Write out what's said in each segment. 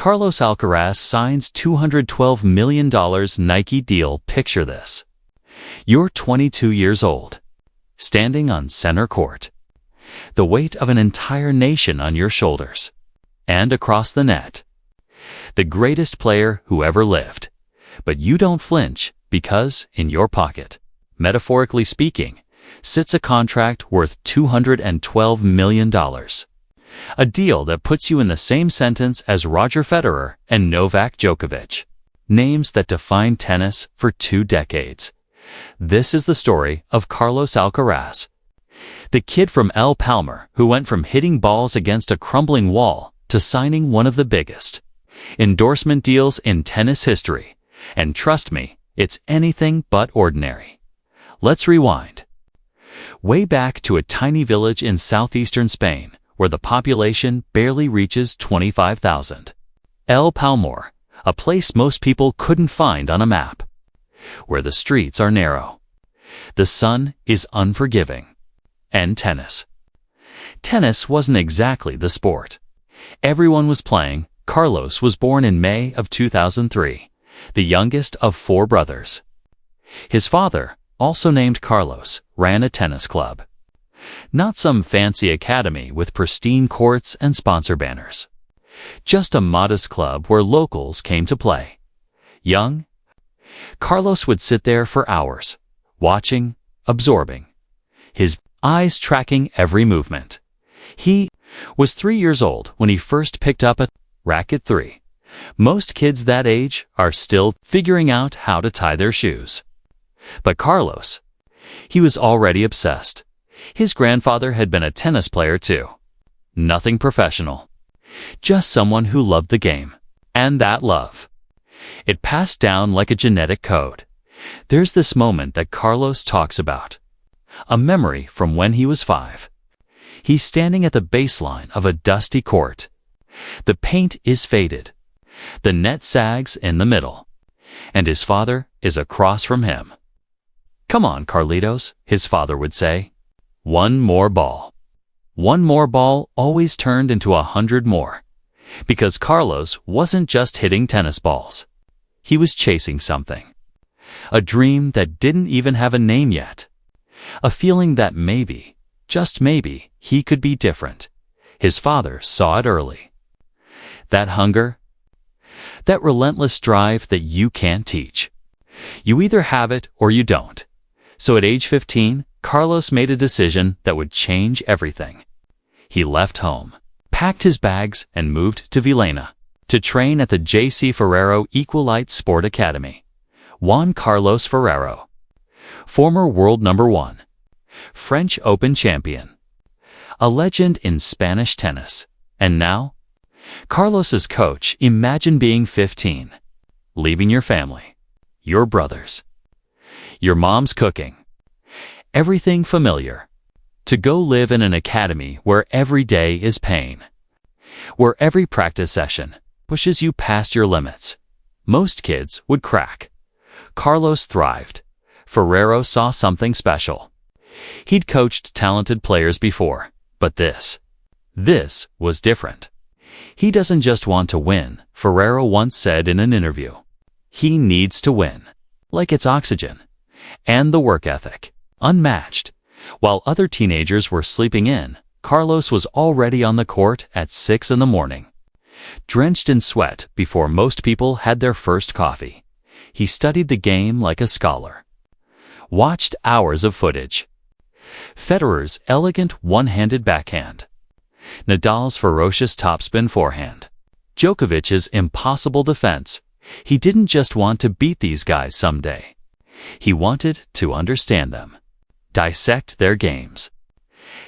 Carlos Alcaraz signs $212 million Nike deal. Picture this. You're 22 years old, standing on center court, the weight of an entire nation on your shoulders, and across the net, the greatest player who ever lived. But you don't flinch because, in your pocket, metaphorically speaking, sits a contract worth $212 million. A deal that puts you in the same sentence as Roger Federer and Novak Djokovic, names that defined tennis for 2 decades. This is the story of Carlos Alcaraz, the kid from El Palmar who went from hitting balls against a crumbling wall to signing one of the biggest endorsement deals in tennis history. And trust me, it's anything but ordinary. Let's rewind. Way back to a tiny village in southeastern Spain, where the population barely reaches 25,000. El Palmar, a place most people couldn't find on a map, where the streets are narrow, the sun is unforgiving, and tennis. Tennis wasn't exactly the sport everyone was playing. Carlos was born in May of 2003, the youngest of 4 brothers. His father, also named Carlos, ran a tennis club. Not some fancy academy with pristine courts and sponsor banners. Just a modest club where locals came to play. Young, Carlos would sit there for hours, watching, absorbing, his eyes tracking every movement. He was 3 years old when he first picked up a racket 3. Most kids that age are still figuring out how to tie their shoes. But Carlos, he was already obsessed. His grandfather had been a tennis player too. Nothing professional. Just someone who loved the game. And that love, it passed down like a genetic code. There's this moment that Carlos talks about. A memory from when he was 5. He's standing at the baseline of a dusty court. The paint is faded. The net sags in the middle. And his father is across from him. "Come on, Carlitos," his father would say. "One more ball." One more ball always turned into 100 more. Because Carlos wasn't just hitting tennis balls. He was chasing something. A dream that didn't even have a name yet. A feeling that maybe, just maybe, he could be different. His father saw it early. That hunger, that relentless drive that you can't teach. You either have it or you don't. So at age 15, Carlos made a decision that would change everything. He left home, packed his bags, and moved to Villena to train at the J.C. Ferrero Equalite Sport Academy. Juan Carlos Ferrero, former world number 1, French Open champion, a legend in Spanish tennis, and now, Carlos's coach. Imagine being 15, leaving your family, your brothers, your mom's cooking, everything familiar, to go live in an academy where every day is pain, where every practice session pushes you past your limits. Most kids would crack. Carlos thrived. Ferrero saw something special. He'd coached talented players before, but this was different. He doesn't just want to win, Ferrero once said in an interview. He needs to win, like it's oxygen. And the work ethic, unmatched. While other teenagers were sleeping in, Carlos was already on the court at 6 in the morning. Drenched in sweat before most people had their first coffee. He studied the game like a scholar. Watched hours of footage. Federer's elegant one-handed backhand. Nadal's ferocious topspin forehand. Djokovic's impossible defense. He didn't just want to beat these guys someday. He wanted to understand them. Dissect their games.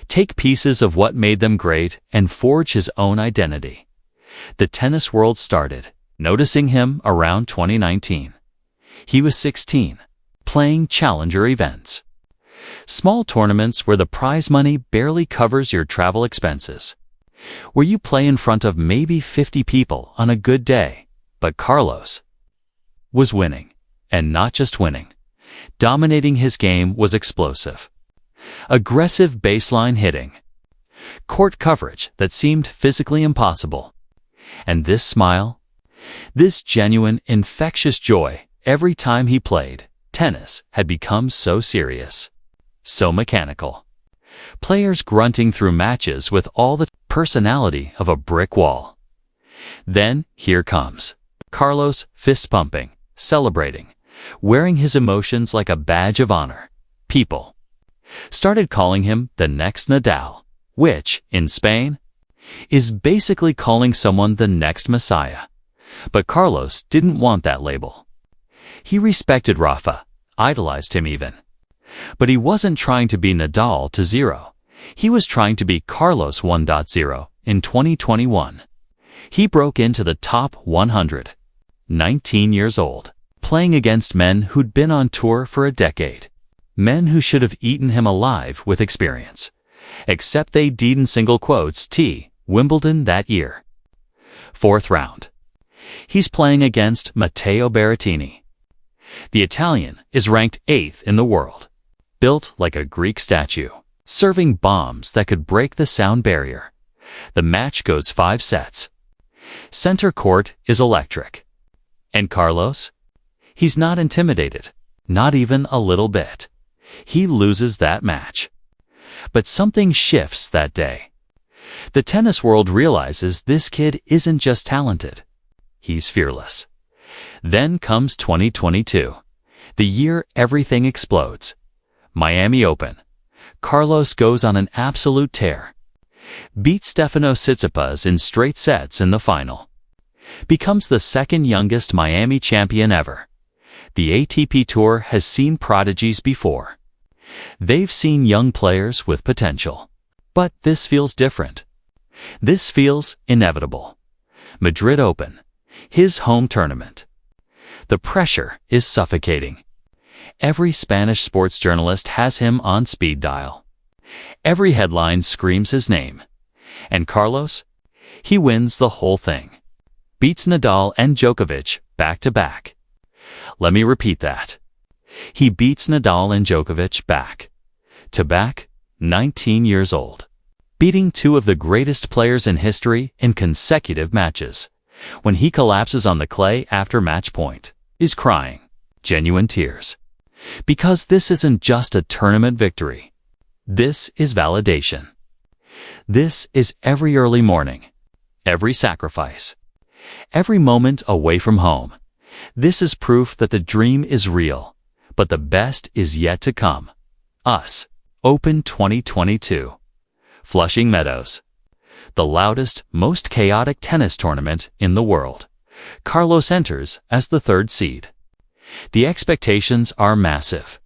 Take pieces of what made them great and forge his own identity. The tennis world started noticing him around 2019. He was 16, playing challenger events. Small tournaments where the prize money barely covers your travel expenses. Where you play in front of maybe 50 people on a good day. But Carlos was winning, and not just winning. Dominating his game was explosive. Aggressive baseline hitting. Court coverage that seemed physically impossible. And this smile, This genuine, infectious joy every time he played tennis had become so serious, so mechanical. Players grunting through matches with all the personality of a brick wall. Then here comes Carlos, fist-pumping, celebrating, wearing his emotions like a badge of honor. People started calling him the next Nadal, which, in Spain, is basically calling someone the next Messiah. But Carlos didn't want that label. He respected Rafa, idolized him even. But he wasn't trying to be Nadal to zero. He was trying to be Carlos 1.0 in 2021. He broke into the top 100, 19 years old, playing against men who'd been on tour for a decade. Men who should have eaten him alive with experience. Except they did in single quotes T. Wimbledon that year. Fourth round. He's playing against Matteo Berrettini. The Italian is ranked 8th in the world, built like a Greek statue, serving bombs that could break the sound barrier. The match goes 5 sets. Center court is electric. And Carlos? He's not intimidated, not even a little bit. He loses that match. But something shifts that day. The tennis world realizes this kid isn't just talented. He's fearless. Then comes 2022, the year everything explodes. Miami Open. Carlos goes on an absolute tear. Beats Stefanos Tsitsipas in straight sets in the final. Becomes the second youngest Miami champion ever. The ATP Tour has seen prodigies before. They've seen young players with potential. But this feels different. This feels inevitable. Madrid Open, his home tournament. The pressure is suffocating. Every Spanish sports journalist has him on speed dial. Every headline screams his name. And Carlos? He wins the whole thing. Beats Nadal and Djokovic back to back. Let me repeat that. He beats Nadal and Djokovic back to back, 19 years old. Beating 2 of the greatest players in history in consecutive matches. When he collapses on the clay after match point, is crying, genuine tears. Because this isn't just a tournament victory. This is validation. This is every early morning, every sacrifice, every moment away from home. This is proof that the dream is real, but the best is yet to come. US Open 2022. Flushing Meadows. The loudest, most chaotic tennis tournament in the world. Carlos enters as the 3rd seed. The expectations are massive.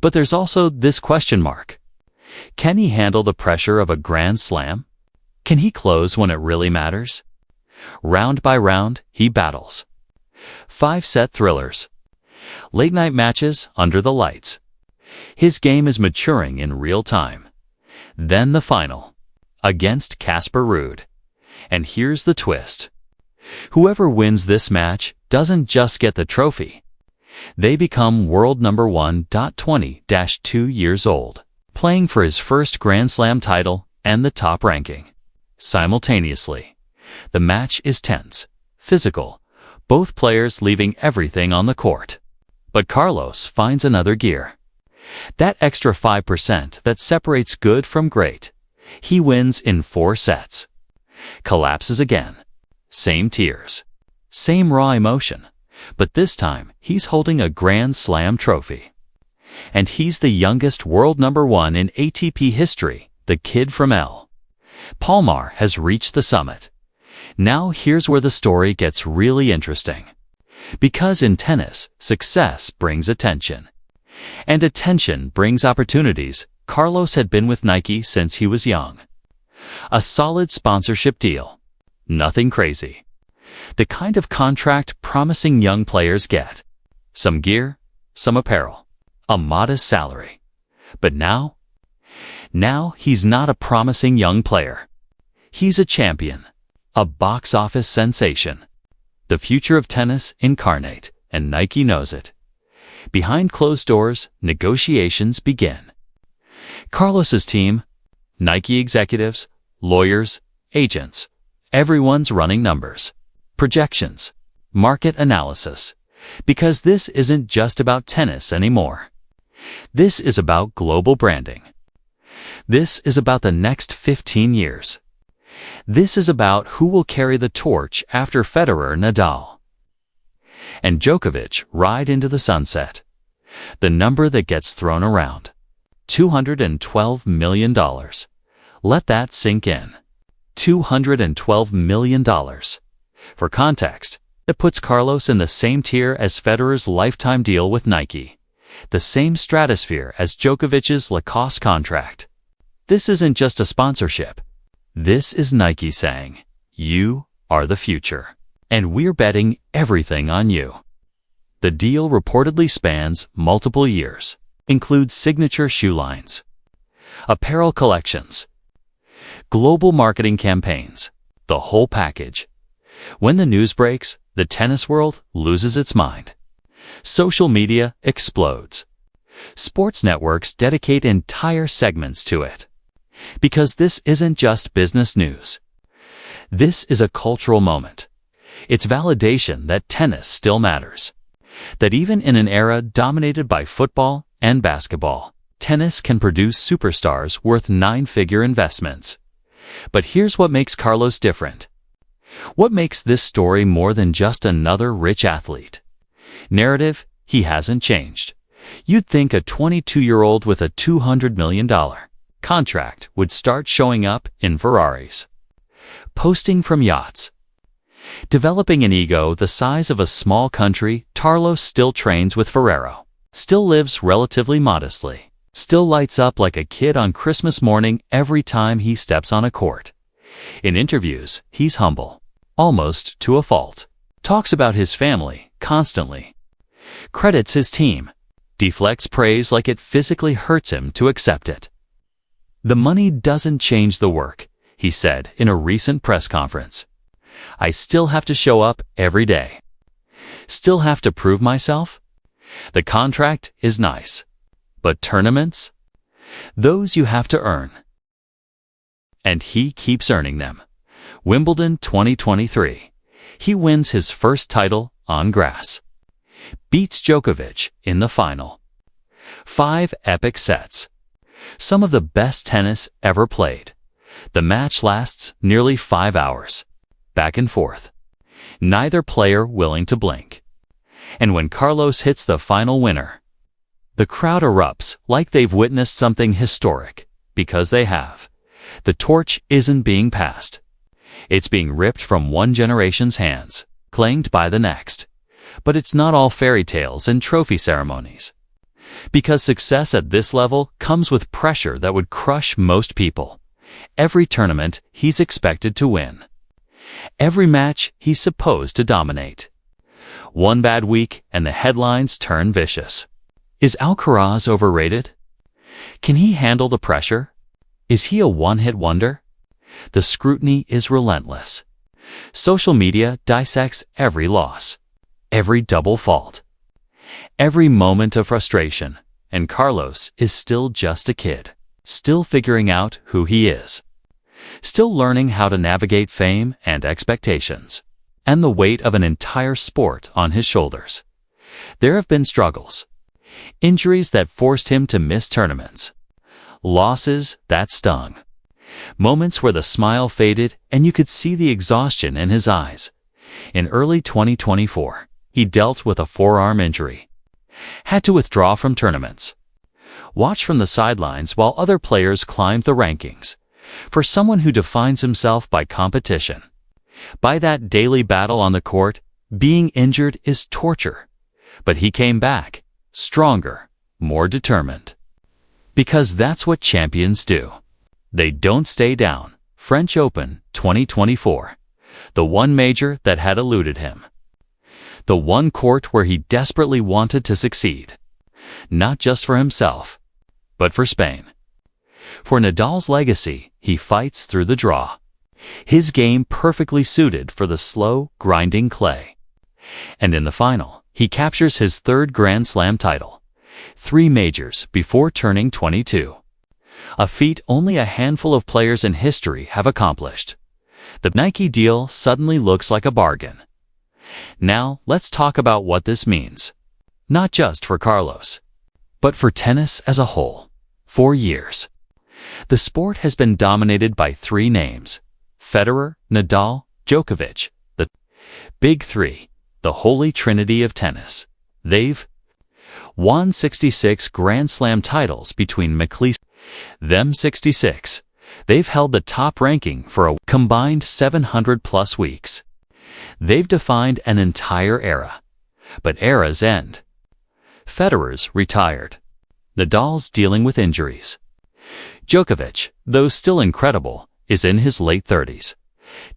But there's also this question mark. Can he handle the pressure of a Grand Slam? Can he close when it really matters? Round by round, he battles. 5-set thrillers. Late-night matches under the lights. His game is maturing in real time. Then the final. Against Casper Ruud. And here's the twist. Whoever wins this match doesn't just get the trophy. They become world number 1.20-2 years old, playing for his first Grand Slam title and the top ranking. Simultaneously, the match is tense, physical, both players leaving everything on the court. But Carlos finds another gear. That extra 5% that separates good from great. He wins in 4 sets. Collapses again. Same tears. Same raw emotion. But this time, he's holding a Grand Slam trophy. And he's the youngest world number 1 in ATP history, the kid from L. Palmar has reached the summit. Now here's where the story gets really interesting. Because in tennis, success brings attention. And attention brings opportunities. Carlos had been with Nike since he was young. A solid sponsorship deal. Nothing crazy. The kind of contract promising young players get. Some gear, some apparel, a modest salary. But now he's not a promising young player. He's a champion, a box office sensation. The future of tennis incarnate, and Nike knows it. Behind closed doors, negotiations begin. Carlos's team, Nike executives, lawyers, agents, everyone's running numbers. projections, market analysis, because this isn't just about tennis anymore. This is about global branding. This is about the next 15 years. This is about who will carry the torch after Federer, Nadal, and Djokovic ride into the sunset. The number that gets thrown around: $212 million. Let that sink in. $212 million. For context, it puts Carlos in the same tier as Federer's lifetime deal with Nike, the same stratosphere as Djokovic's Lacoste contract. This isn't just a sponsorship. This is Nike saying, "You are the future, and we're betting everything on you." The deal reportedly spans multiple years, includes signature shoe lines, apparel collections, global marketing campaigns, the whole package. When the news breaks, the tennis world loses its mind. Social media explodes. Sports networks dedicate entire segments to it. Because this isn't just business news. This is a cultural moment. It's validation that tennis still matters. That even in an era dominated by football and basketball, tennis can produce superstars worth 9-figure investments. But here's what makes Carlos different. What makes this story more than just another rich athlete? Narrative: he hasn't changed. You'd think a 22-year-old with a $200 million contract would start showing up in Ferraris, posting from yachts. Developing an ego the size of a small country, Carlos still trains with Ferrero, still lives relatively modestly, still lights up like a kid on Christmas morning every time he steps on a court. In interviews, he's humble, almost to a fault. Talks about his family constantly. Credits his team. Deflects praise like it physically hurts him to accept it. "The money doesn't change the work," he said in a recent press conference. "I still have to show up every day. Still have to prove myself. The contract is nice. But tournaments? Those you have to earn." And he keeps earning them. Wimbledon 2023. He wins his first title on grass. Beats Djokovic in the final. 5 epic sets. Some of the best tennis ever played. The match lasts nearly 5 hours. Back and forth. Neither player willing to blink. And when Carlos hits the final winner, the crowd erupts like they've witnessed something historic, because they have. The torch isn't being passed. It's being ripped from one generation's hands, claimed by the next. But it's not all fairy tales and trophy ceremonies. Because success at this level comes with pressure that would crush most people. Every tournament he's expected to win. Every match he's supposed to dominate. One bad week and the headlines turn vicious. Is Alcaraz overrated? Can he handle the pressure? Is he a one-hit wonder? The scrutiny is relentless. Social media dissects every loss, every double fault, every moment of frustration, and Carlos is still just a kid, still figuring out who he is, still learning how to navigate fame and expectations, and the weight of an entire sport on his shoulders. There have been struggles, injuries that forced him to miss tournaments, losses that stung, moments where the smile faded and you could see the exhaustion in his eyes. In early 2024, he dealt with a forearm injury, had to withdraw from tournaments, watch from the sidelines while other players climbed the rankings. For someone who defines himself by competition, by that daily battle on the court, being injured is torture. But he came back, stronger, more determined. Because that's what champions do. They don't stay down. French Open 2024. The one major that had eluded him. The one court where he desperately wanted to succeed. Not just for himself, but for Spain. For Nadal's legacy, he fights through the draw. His game perfectly suited for the slow, grinding clay. And in the final, he captures his 3rd Grand Slam title. 3 majors before turning 22. A feat only a handful of players in history have accomplished. The Nike deal suddenly looks like a bargain. Now, let's talk about what this means. Not just for Carlos, but for tennis as a whole. For years, the sport has been dominated by three names: Federer, Nadal, Djokovic, the Big Three, the holy trinity of tennis. They've won 66 Grand Slam titles between them 66. They've held the top ranking for a combined 700-plus weeks. They've defined an entire era. But eras end. Federer's retired. Nadal's dealing with injuries. Djokovic, though still incredible, is in his late 30s.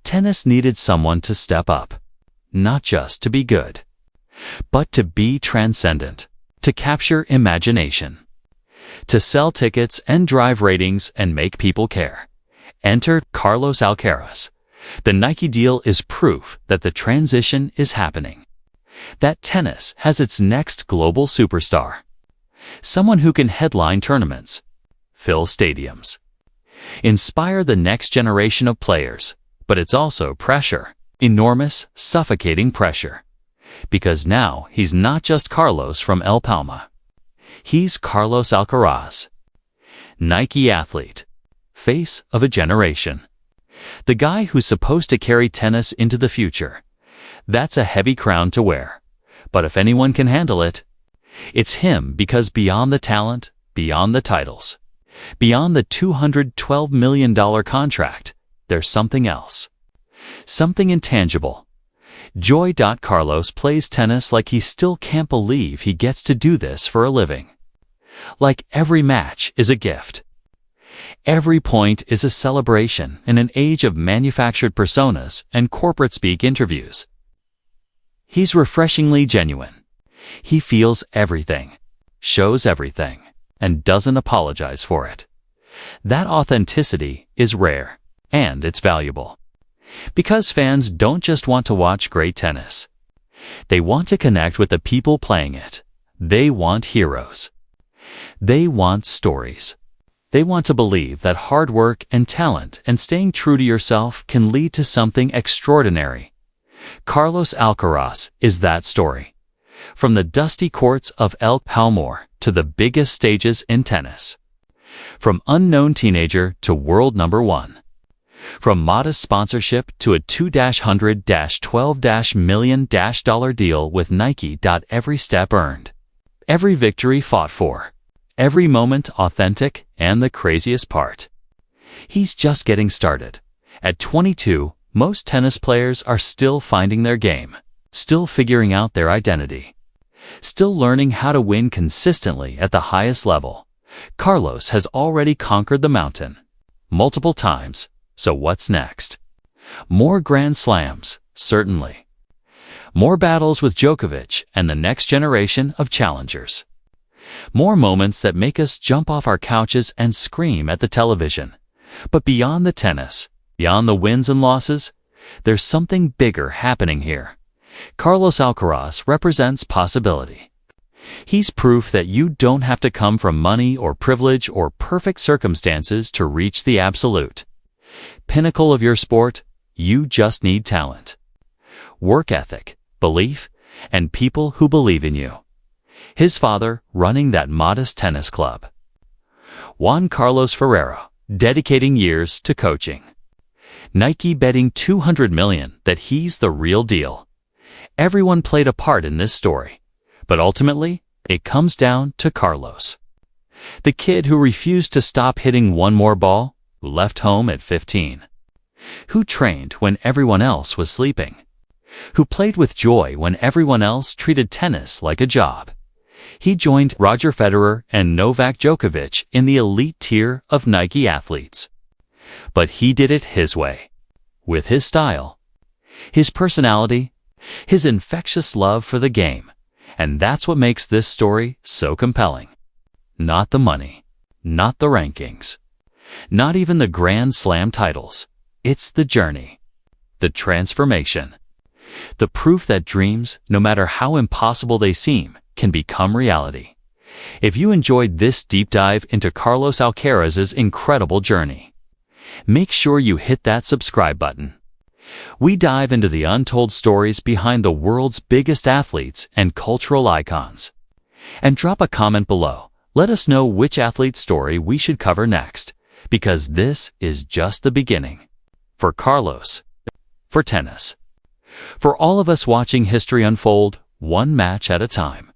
Tennis needed someone to step up. Not just to be good, but to be transcendent, to capture imagination, to sell tickets and drive ratings and make people care. Enter Carlos Alcaraz. The Nike deal is proof that the transition is happening, that tennis has its next global superstar, someone who can headline tournaments, fill stadiums, inspire the next generation of players. But it's also pressure, enormous, suffocating pressure. Because now he's not just Carlos from El Palma. He's Carlos Alcaraz, Nike athlete, face of a generation. The guy who's supposed to carry tennis into the future. That's a heavy crown to wear. But if anyone can handle it, it's him, because beyond the talent, beyond the titles, beyond the $212 million contract, there's something else. Something intangible. Joy. Carlos plays tennis like he still can't believe he gets to do this for a living. Like every match is a gift. Every point is a celebration in an age of manufactured personas and corporate speak interviews. He's refreshingly genuine. He feels everything, shows everything, and doesn't apologize for it. That authenticity is rare, and it's valuable. Because fans don't just want to watch great tennis. They want to connect with the people playing it. They want heroes. They want stories. They want to believe that hard work and talent and staying true to yourself can lead to something extraordinary. Carlos Alcaraz is that story. From the dusty courts of El Palmar to the biggest stages in tennis. From unknown teenager to world number one. From modest sponsorship to a $200-12 million deal with Nike. Every step earned. Every victory fought for. Every moment authentic, and the craziest part. He's just getting started. At 22, most tennis players are still finding their game, still figuring out their identity, still learning how to win consistently at the highest level. Carlos has already conquered the mountain multiple times. So what's next? More Grand Slams, certainly. More battles with Djokovic and the next generation of challengers. More moments that make us jump off our couches and scream at the television. But beyond the tennis, beyond the wins and losses, there's something bigger happening here. Carlos Alcaraz represents possibility. He's proof that you don't have to come from money or privilege or perfect circumstances to reach the absolute pinnacle of your sport. You just need talent, work ethic, belief, and people who believe in you. His father running that modest tennis club. Juan Carlos Ferrero, dedicating years to coaching. Nike betting $200 million that he's the real deal. Everyone played a part in this story, but ultimately, it comes down to Carlos. The kid who refused to stop hitting one more ball, who left home at 15, who trained when everyone else was sleeping, who played with joy when everyone else treated tennis like a job. He joined Roger Federer and Novak Djokovic in the elite tier of Nike athletes. But he did it his way, with his style, his personality, his infectious love for the game, and that's what makes this story so compelling. Not the money, not the rankings, not even the Grand Slam titles. It's the journey, the transformation, the proof that dreams, no matter how impossible they seem, can become reality. If you enjoyed this deep dive into Carlos Alcaraz's incredible journey, make sure you hit that subscribe button. We dive into the untold stories behind the world's biggest athletes and cultural icons. And drop a comment below. Let us know which athlete's story we should cover next, because this is just the beginning. For Carlos, for tennis. For all of us watching history unfold, one match at a time.